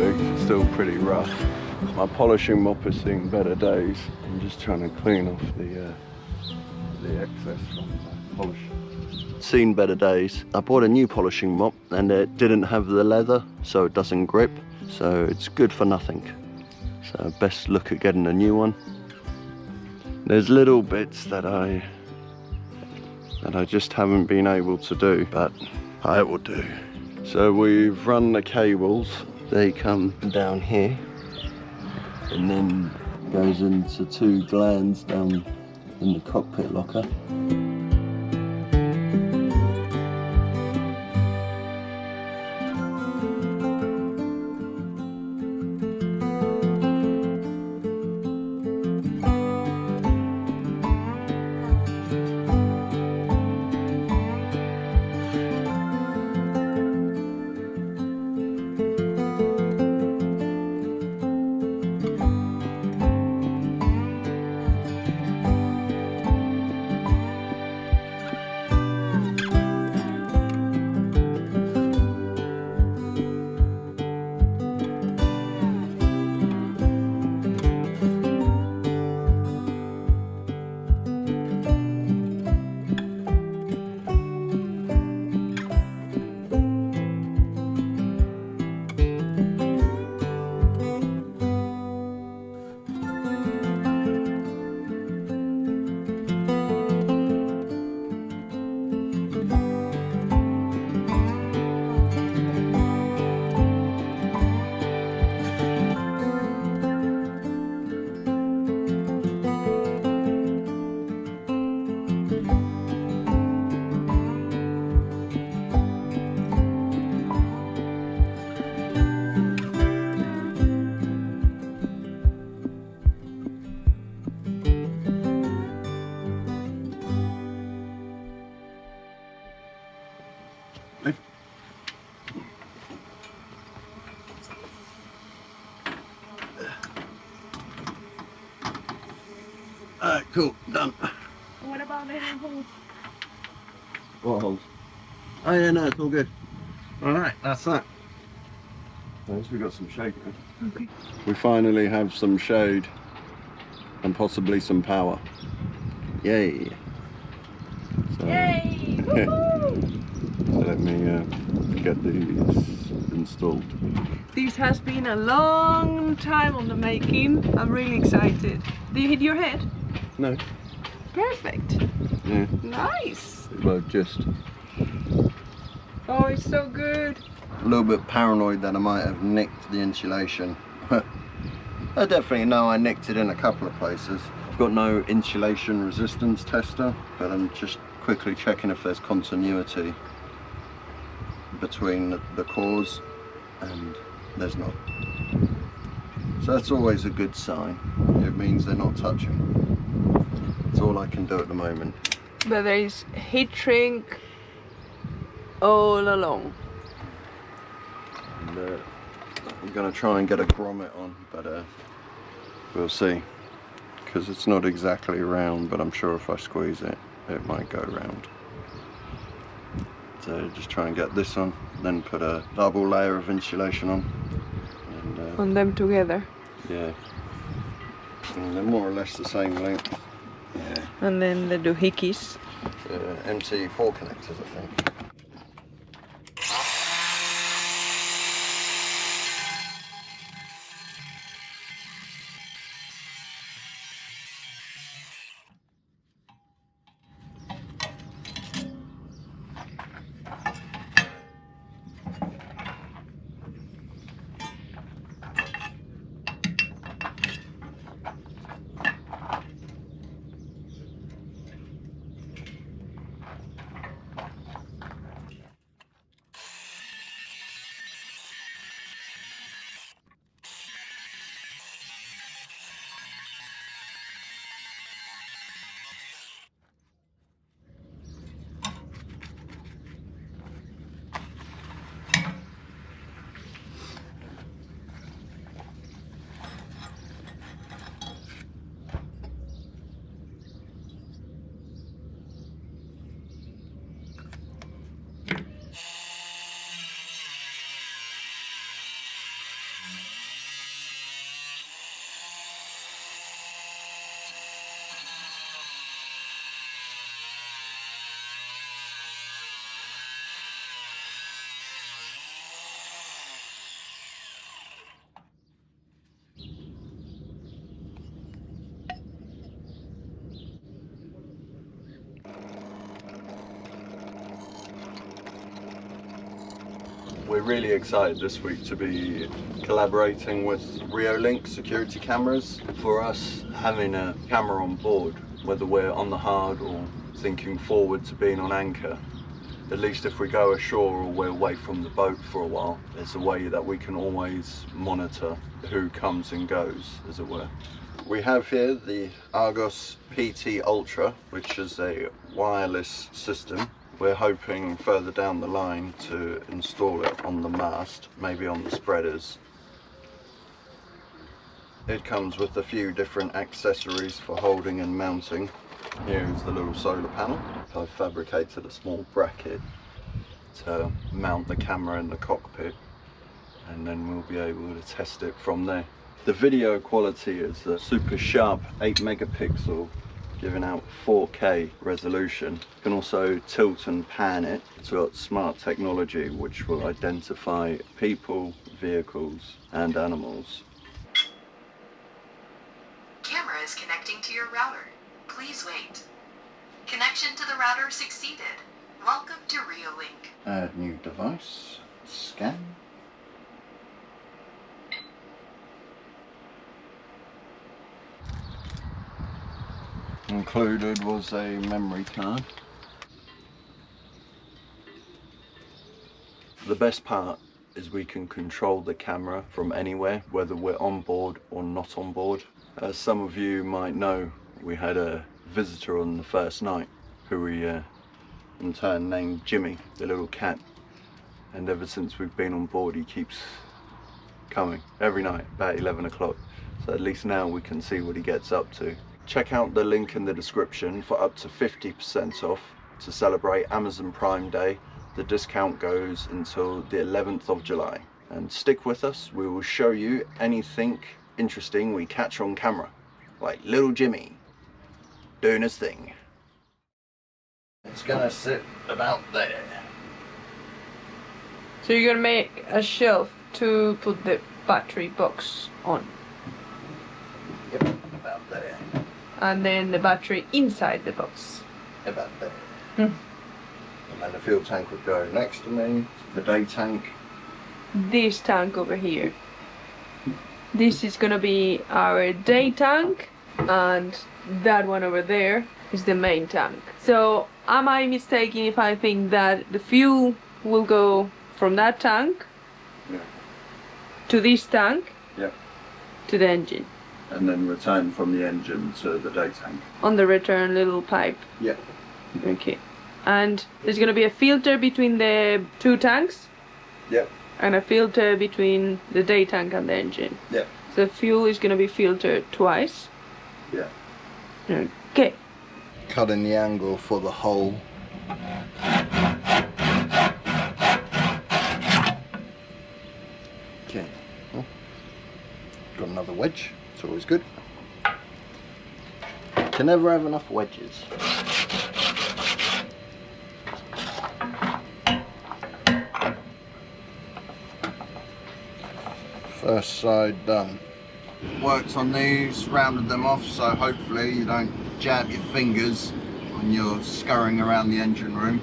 perfect, it's still pretty rough. My polishing mop has seen better days. I'm just trying to clean off the excess from the polish. Seen better days. I bought a new polishing mop and it didn't have the leather, so it doesn't grip, so it's good for nothing. So best look at getting a new one. There's little bits that I just haven't been able to do, but I will do. So we've run the cables. They come down here and then goes into 2 glands down in the cockpit locker. Alright, cool, done. What about the holes? What holes? Oh yeah, no, it's all good. Alright, that's that. At least we got some shade now. Okay. We finally have some shade and possibly some power. Yay! So, Yay! Woohoo! so let me get these installed. This has been a long time on the making. I'm really excited. Did you hit your head? No. Perfect. Yeah. Nice. Well, just Oh, it's so good. a little bit paranoid that I might have nicked the insulation. I definitely know I nicked it in a couple of places. I've got no insulation resistance tester, but I'm just quickly checking if there's continuity between the cores, and there's not. So that's always a good sign. It means they're not touching. That's all I can do at the moment. But there is heat shrink all along. And, I'm gonna try and get a grommet on, but we'll see. Because it's not exactly round, but I'm sure if I squeeze it, it might go round. So just try and get this on, then put a double layer of insulation on. And, On them together. yeah. And they're more or less the same length. Yeah. And then the doohickeys. MC4 connectors, I think. We're really excited this week to be collaborating with Reolink security cameras. For us, having a camera on board, whether we're on the hard or thinking forward to being on anchor, at least if we go ashore or we're away from the boat for a while, there's a way that we can always monitor who comes and goes, as it were. We have here the Argos PT Ultra, which is a wireless system. We're hoping further down the line to install it on the mast, maybe on the spreaders. It comes with a few different accessories for holding and mounting. Here is the little solar panel. I've fabricated a small bracket to mount the camera in the cockpit, and then we'll be able to test it from there. The video quality is a super sharp 8 megapixel, giving out 4K resolution. You can also tilt and pan it. It's got smart technology which will identify people, vehicles and animals. Camera is connecting to your router. Please wait. Connection to the router succeeded. Welcome to Reolink. Add new device. Scan. Included was a memory card. The best part is we can control the camera from anywhere, whether we're on board or not on board. As some of you might know, we had a visitor on the first night who we in turn named Jimmy, the little cat. And ever since we've been on board, he keeps coming every night about 11 o'clock. So at least now we can see what he gets up to. Check out the link in the description for up to 50% off to celebrate Amazon Prime Day. The discount goes until the 11th of July. And stick with us, we will show you anything interesting we catch on camera, like little Jimmy doing his thing. It's gonna sit about there. So you're gonna make a shelf to put the battery box on. Yep, about there. And then the battery inside the box. About there. And the fuel tank would go next to me, the day tank. This tank over here. This is gonna be our day tank, and that one over there is the main tank. So am I mistaken if I think that the fuel will go from that tank to this tank to the engine? And then return from the engine to the day tank. On the return little pipe. Yeah. Okay. And there's gonna be a filter between the two tanks? Yep. And a filter between the day tank and the engine? Yep. So fuel is gonna be filtered twice? Yeah. Okay. Cutting the angle for the hole. Okay. Oh. Got another wedge. It's always good. Can never have enough wedges. First side done. Worked on these, rounded them off, so hopefully you don't jab your fingers when you're scurrying around the engine room.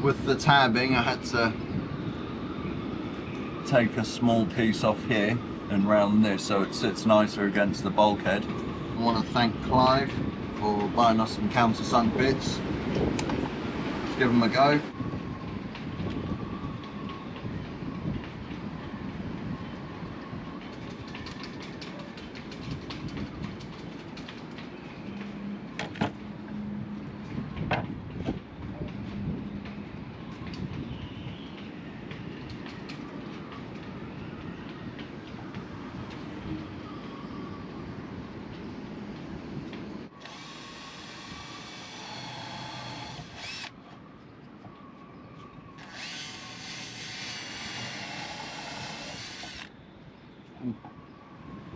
With the tabbing, I had to take a small piece off here and round this so it sits nicer against the bulkhead. I want to thank Clive for buying us some countersunk bits. Let's give them a go.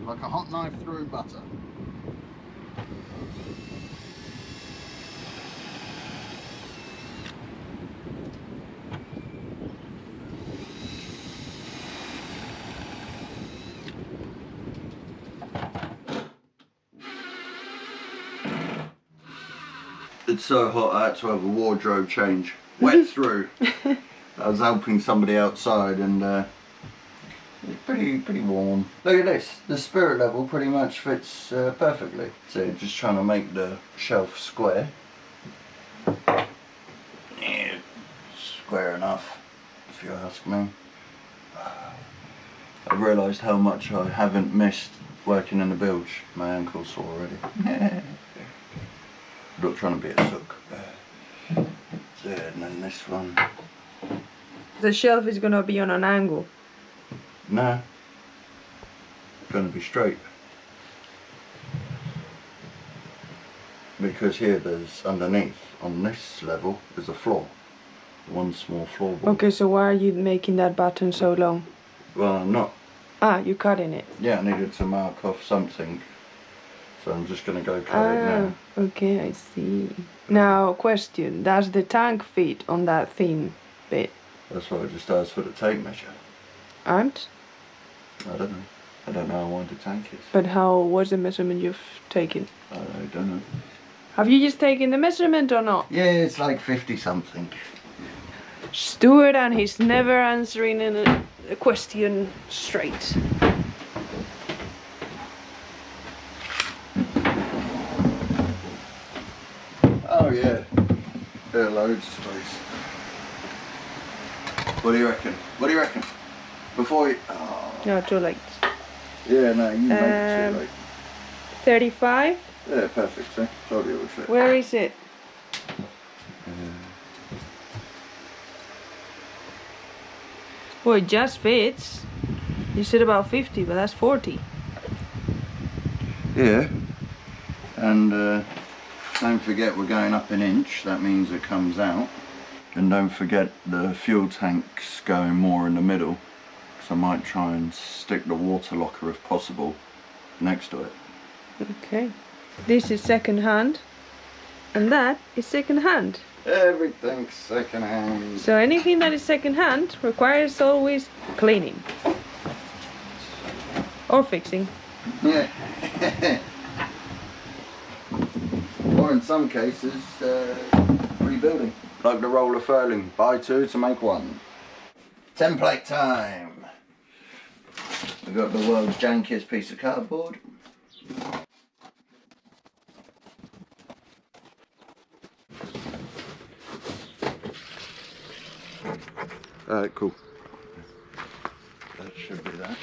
Like a hot knife through butter. It's so hot I had to have a wardrobe change. Wet through. I was helping somebody outside and it's pretty warm. Look at this, the spirit level pretty much fits perfectly. So just trying to make the shelf square. Yeah, square enough, if you ask me. I've realised how much I haven't missed working in the bilge. My ankle's sore already. Not trying to be a sook. There, and then this one. The shelf is gonna be on an angle. No. Gonna be straight. Because here there's underneath, on this level, there's a floor. One small floorboard. Okay, so why are you making that button so long? Well, I'm not. Ah, you're cutting it. Yeah, I needed to mark off something. So I'm just gonna go cut it now. Okay, I see. Now, question, does the tank fit on that thin bit? That's what I just asked for the tape measure. And? I don't know. I don't know how wide the tank is. But how was the measurement you've taken? I don't know. Have you just taken the measurement or not? Yeah, it's like 50 something. Stuart and he's never answering a question straight. Oh yeah, there are loads of space. What do you reckon? What do you reckon? Before you... Oh. No, too late. Yeah, no, you make it too late. 35? Yeah, perfect, see? Told you it would fit. Where is it? Well, it just fits. You said about 50, but that's 40. Yeah, and don't forget we're going up an inch, that means it comes out. And don't forget the fuel tank's going more in the middle, so I might try and stick the water locker if possible next to it. Okay. This is second hand, and that is second hand. Everything's second hand. So anything that is second hand requires always cleaning. Or fixing. Yeah. Or in some cases, rebuilding. Like the roller furling, buy two to make one. Template time. We've got the world's jankiest piece of cardboard. Alright, cool. That should be that.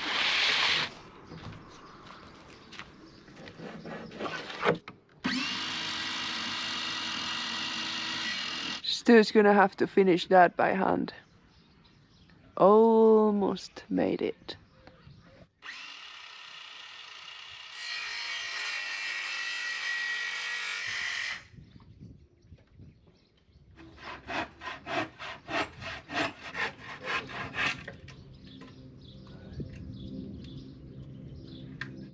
Stu's gonna have to finish that by hand. Almost made it.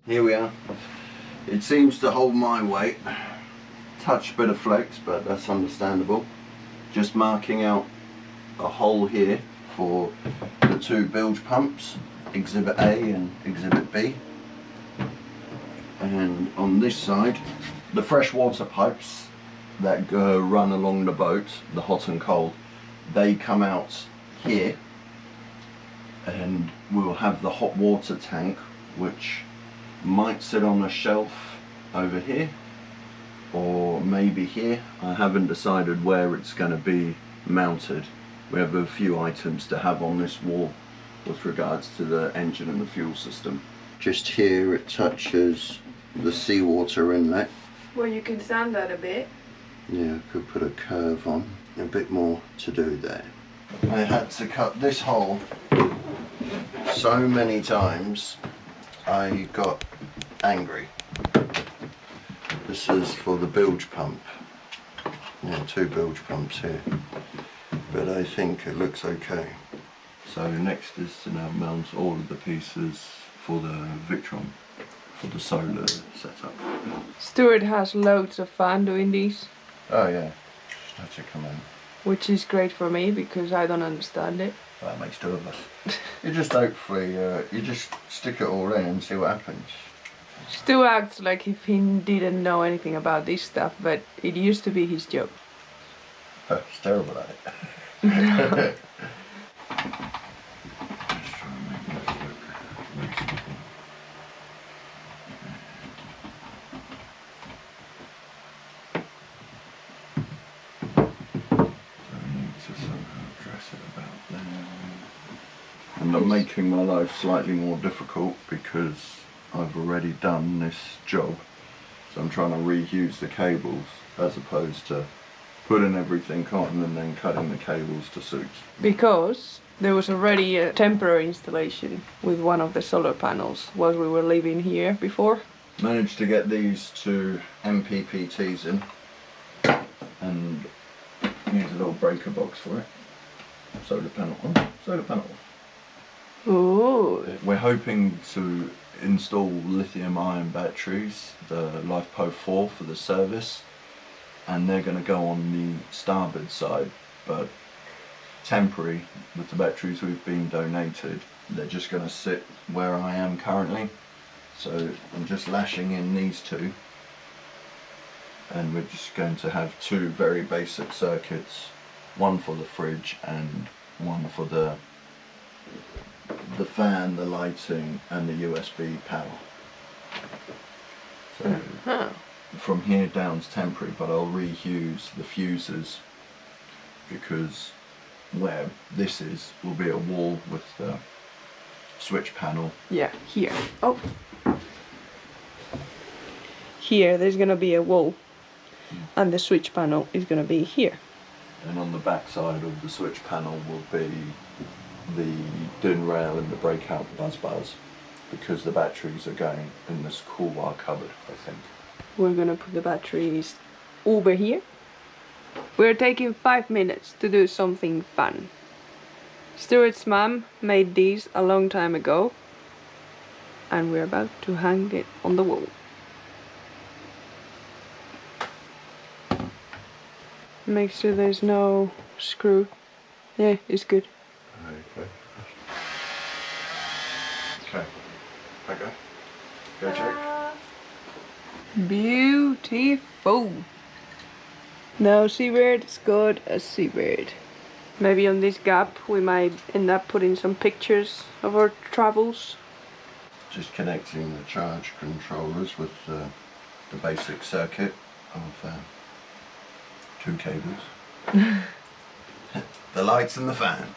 Here we are. It seems to hold my weight. Touch bit of flex, but that's understandable. Just marking out a hole here for the two bilge pumps, Exhibit A and Exhibit B. And on this side, the fresh water pipes that run along the boat, the hot and cold, they come out here, and we'll have the hot water tank, which might sit on a shelf over here or maybe here. I haven't decided where it's going to be mounted. We have a few items to have on this wall with regards to the engine and the fuel system. Just here it touches the seawater inlet. Well, you can sand that a bit. Yeah, I could put a curve on. A bit more to do there. I had to cut this hole so many times I got angry. This is for the bilge pump. Yeah, two bilge pumps here. But I think it looks okay. So next is to now mount all of the pieces for the Victron, for the solar setup. Stuart has loads of fun doing these. Oh yeah, just had to come in. Which is great for me because I don't understand it. Well, that makes two of us. You just hopefully, you just stick it all in and see what happens. Stu acts like if he didn't know anything about this stuff, but it used to be his job. He's terrible at it. And I'm making my life slightly more difficult because I've already done this job. So I'm trying to reuse the cables as opposed to putting everything on and then cutting the cables to suit. Because there was already a temporary installation with one of the solar panels while we were living here before. Managed to get these two MPPTs in and use a little breaker box for it. Solar panel on, solar panel off. Ooh. We're hoping to install lithium-ion batteries, the LiFePo 4 for the service, and they're going to go on the starboard side, but temporary with the batteries we've been donated. They're just going to sit where I am currently. So I'm just lashing in these two, and we're just going to have two very basic circuits, one for the fridge and one for the fan, the lighting and the USB power. So from here down's temporary, but I'll reuse the fuses because where this is will be a wall with the switch panel. Yeah, here. Oh. Here there's gonna be a wall and the switch panel is gonna be here. And on the back side of the switch panel will be the DIN rail and the breakout buzz bars, because the batteries are going in this cool wire cupboard, I think. We're gonna put the batteries over here. We're taking 5 minutes to do something fun. Stuart's mom made these a long time ago and we're about to hang it on the wall. Make sure there's no screw. Yeah, it's good. Okay. Okay. Okay. Go check. Beautiful. Now Seabird is good as Seabird. Maybe on this gap we might end up putting some pictures of our travels. Just connecting the charge controllers with the basic circuit of two cables. The lights and the fan.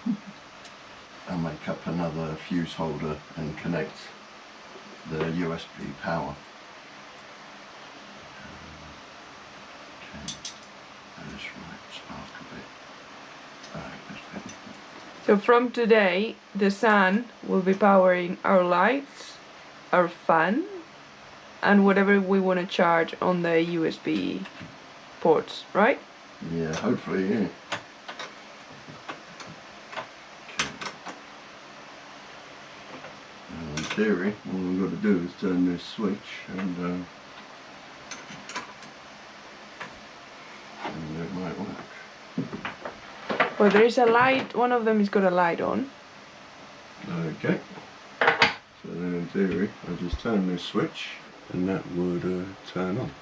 I'll make up another fuse holder and connect the USB power. Okay. That's right, spark a bit. Alright, that's better. So from today the sun will be powering our lights, our fan and whatever we want to charge on the USB ports, right? Yeah, hopefully, yeah. In theory, all we've got to do is turn this switch and it might work. Well, there is a light, one of them is got a light on. Okay. So then in theory, I just turn this switch and that would turn on.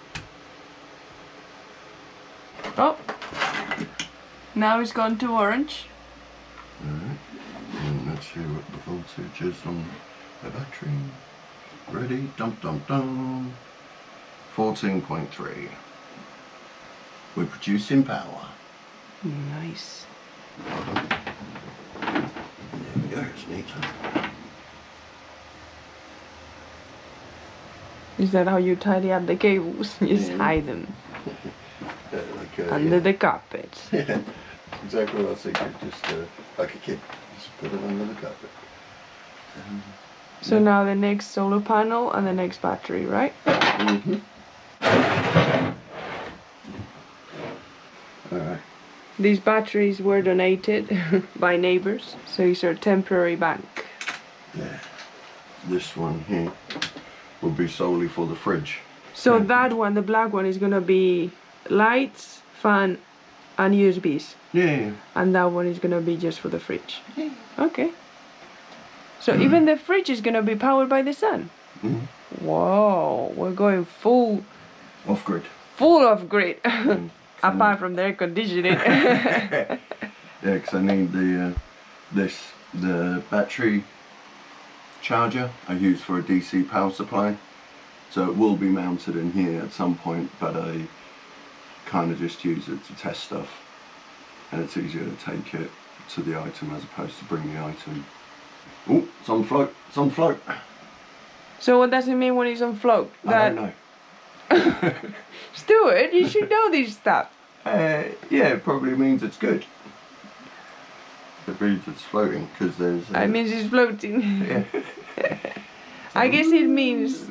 Oh! Now it's gone to orange. Alright. And let's see what the voltage is on the battery. Ready? Dum dum dum. 14.3. We're producing power. Nice. There we go, it's neater. Is that how you tidy up the cables? You just hide them under the carpet. Yeah, exactly what I was thinking. Just like a kid, just put it under the carpet. So now the next solar panel and the next battery, right? Mm-hmm. Alright. These batteries were donated by neighbors, so it's our temporary bank. Yeah. This one here will be solely for the fridge. So that one, the black one, is gonna be lights, fan, and USBs. Yeah. And that one is gonna be just for the fridge. Yeah. Okay. So even the fridge is gonna be powered by the sun. Mm-hmm. Whoa, we're going full Off grid. Full of grid. Apart from the air conditioning. Yeah, because I need the battery charger I use for a DC power supply. So it will be mounted in here at some point, but I kind of just use it to test stuff. And it's easier to take it to the item as opposed to bring the item Oh, it's on float. It's on float. So what does it mean when it's on float? I don't know. Stuart, you should know this stuff. Yeah, it probably means it's good. It means it's floating because there's. It means it's floating. Yeah. I guess it means.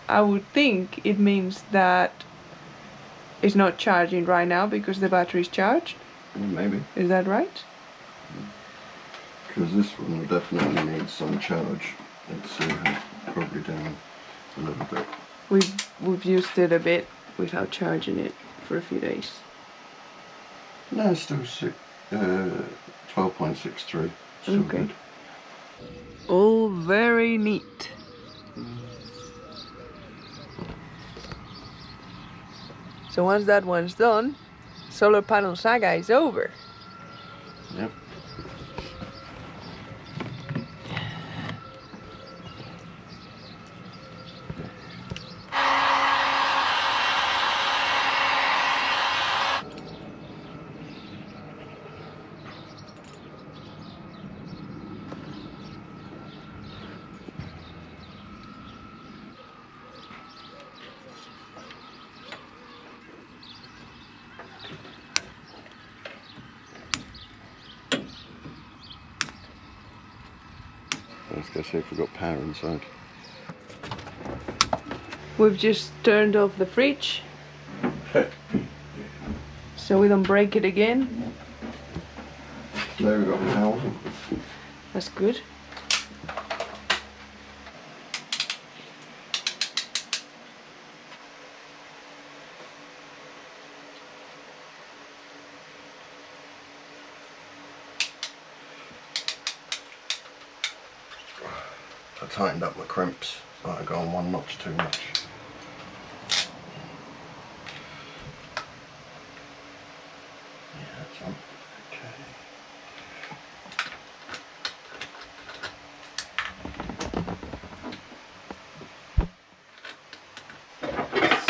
I would think it means that it's not charging right now because the battery is charged. Maybe. Is that right? Because this one will definitely need some charge. It's probably down a little bit. We've used it a bit without charging it for a few days. No, it's still 12.63. Still Okay. good. All very neat. So once that one's done, solar panel saga is over. Yep. Let's go see if we've got power inside. We've just turned off the fridge so we don't break it again. There we've got power. That's good. I tightened up my crimps. Might have gone one notch too much. Yeah, that's on. Okay.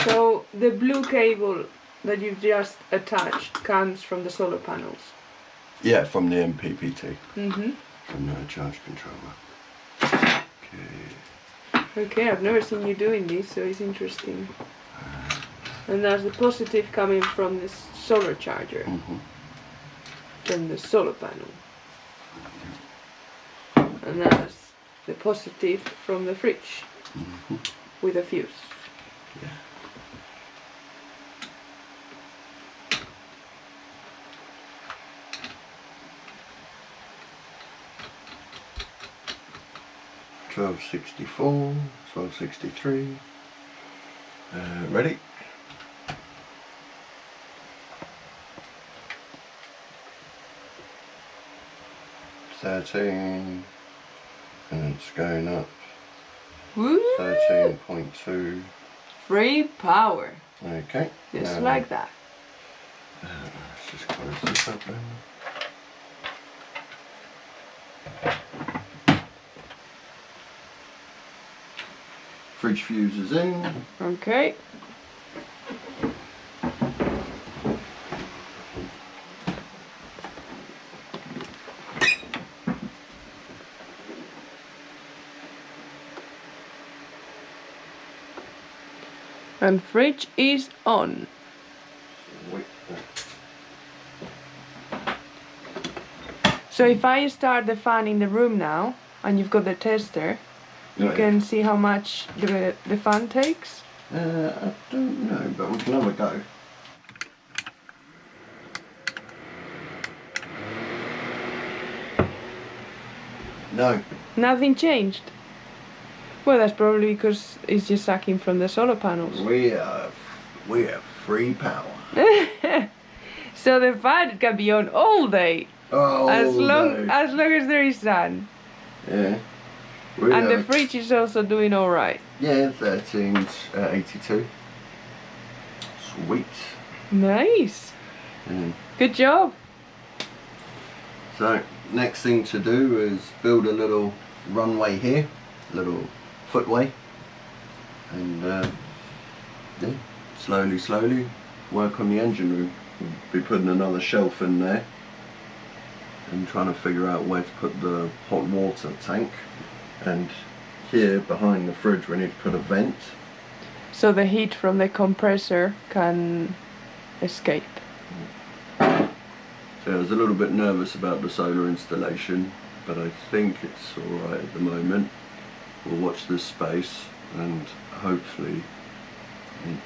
So the blue cable that you've just attached comes from the solar panels. Yeah, from the MPPT. Mm-hmm. From the charge controller. Okay, I've never seen you doing this, so it's interesting. And there's the positive coming from this solar charger, from the solar panel. And that's the positive from the fridge, with a fuse. Yeah. $12.64, $12.63. Ready? $13, and it's going up. Woo! 13.2. Free power. Okay. Just like that. Let's just close this up then. Fridge fuse is in. Okay. And fridge is on. So if I start the fan in the room now, and you've got the tester, you can see how much the fan takes? I don't know, but we can have a go. No. Nothing changed? Well, that's probably because it's just sucking from the solar panels. We have free power. So the fan can be on all day. Oh, As long as there is sun. Yeah. And the fridge is also doing alright. Yeah, 1382. Sweet. Nice. Yeah. Good job. So, next thing to do is build a little runway here, a little footway, and yeah, slowly work on the engine room. We'll be putting another shelf in there, and trying to figure out where to put the hot water tank. And here behind the fridge we need to put a vent. So the heat from the compressor can escape. So I was a little bit nervous about the solar installation, but I think it's alright at the moment. We'll watch this space and hopefully it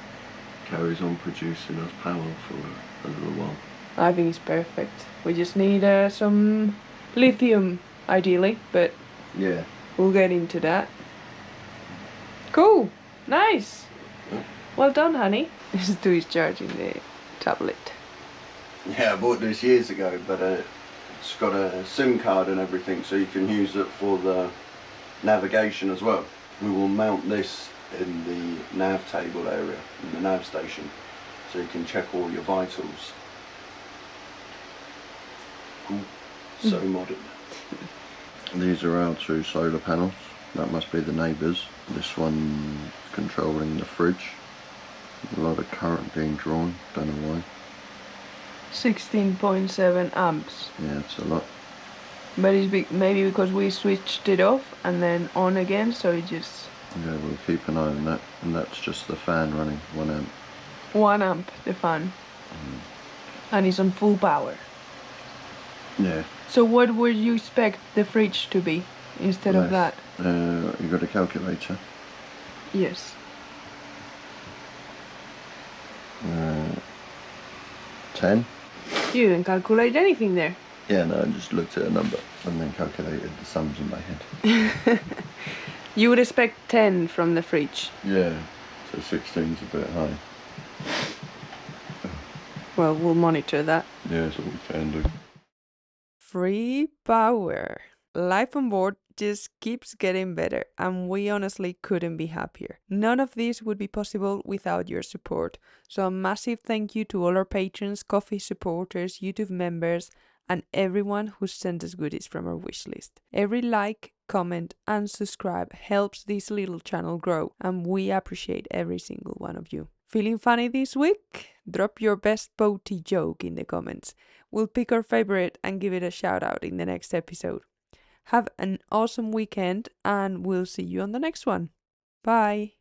carries on producing us power for a little while. I think it's perfect. We just need some lithium, ideally, but Yeah. we'll get into that. Cool. Nice. Well done, honey. This is charging the tablet. Yeah, I bought this years ago, but it's got a SIM card and everything, so you can use it for the navigation as well. We will mount this in the nav table area, in the nav station, so you can check all your vitals. Cool. So modern. These are our 2 solar panels. That must be the neighbours. This one controlling the fridge. A lot of current being drawn, don't know why. 16.7 amps. Yeah, it's a lot. But it's maybe because we switched it off and then on again, so it just... Yeah, we'll keep an eye on that. And that's just the fan running, 1 amp. 1 amp, the fan. And it's on full power. Yeah. So what would you expect the fridge to be instead of that? You got a calculator? Yes. 10? You didn't calculate anything there. Yeah, no, I just looked at a number and then calculated the sums in my head. You would expect 10 from the fridge. Yeah, so 16's a bit high. Well, we'll monitor that. Yeah, that's what we can do. Free power. Life on board just keeps getting better, and we honestly couldn't be happier. None of this would be possible without your support. So a massive thank you to all our patrons, coffee supporters, YouTube members, and everyone who sent us goodies from our wish list. Every like, comment, and subscribe helps this little channel grow, and we appreciate every single one of you. Feeling funny this week? Drop your best boaty joke in the comments. We'll pick our favorite and give it a shout out in the next episode. Have an awesome weekend, and we'll see you on the next one. Bye!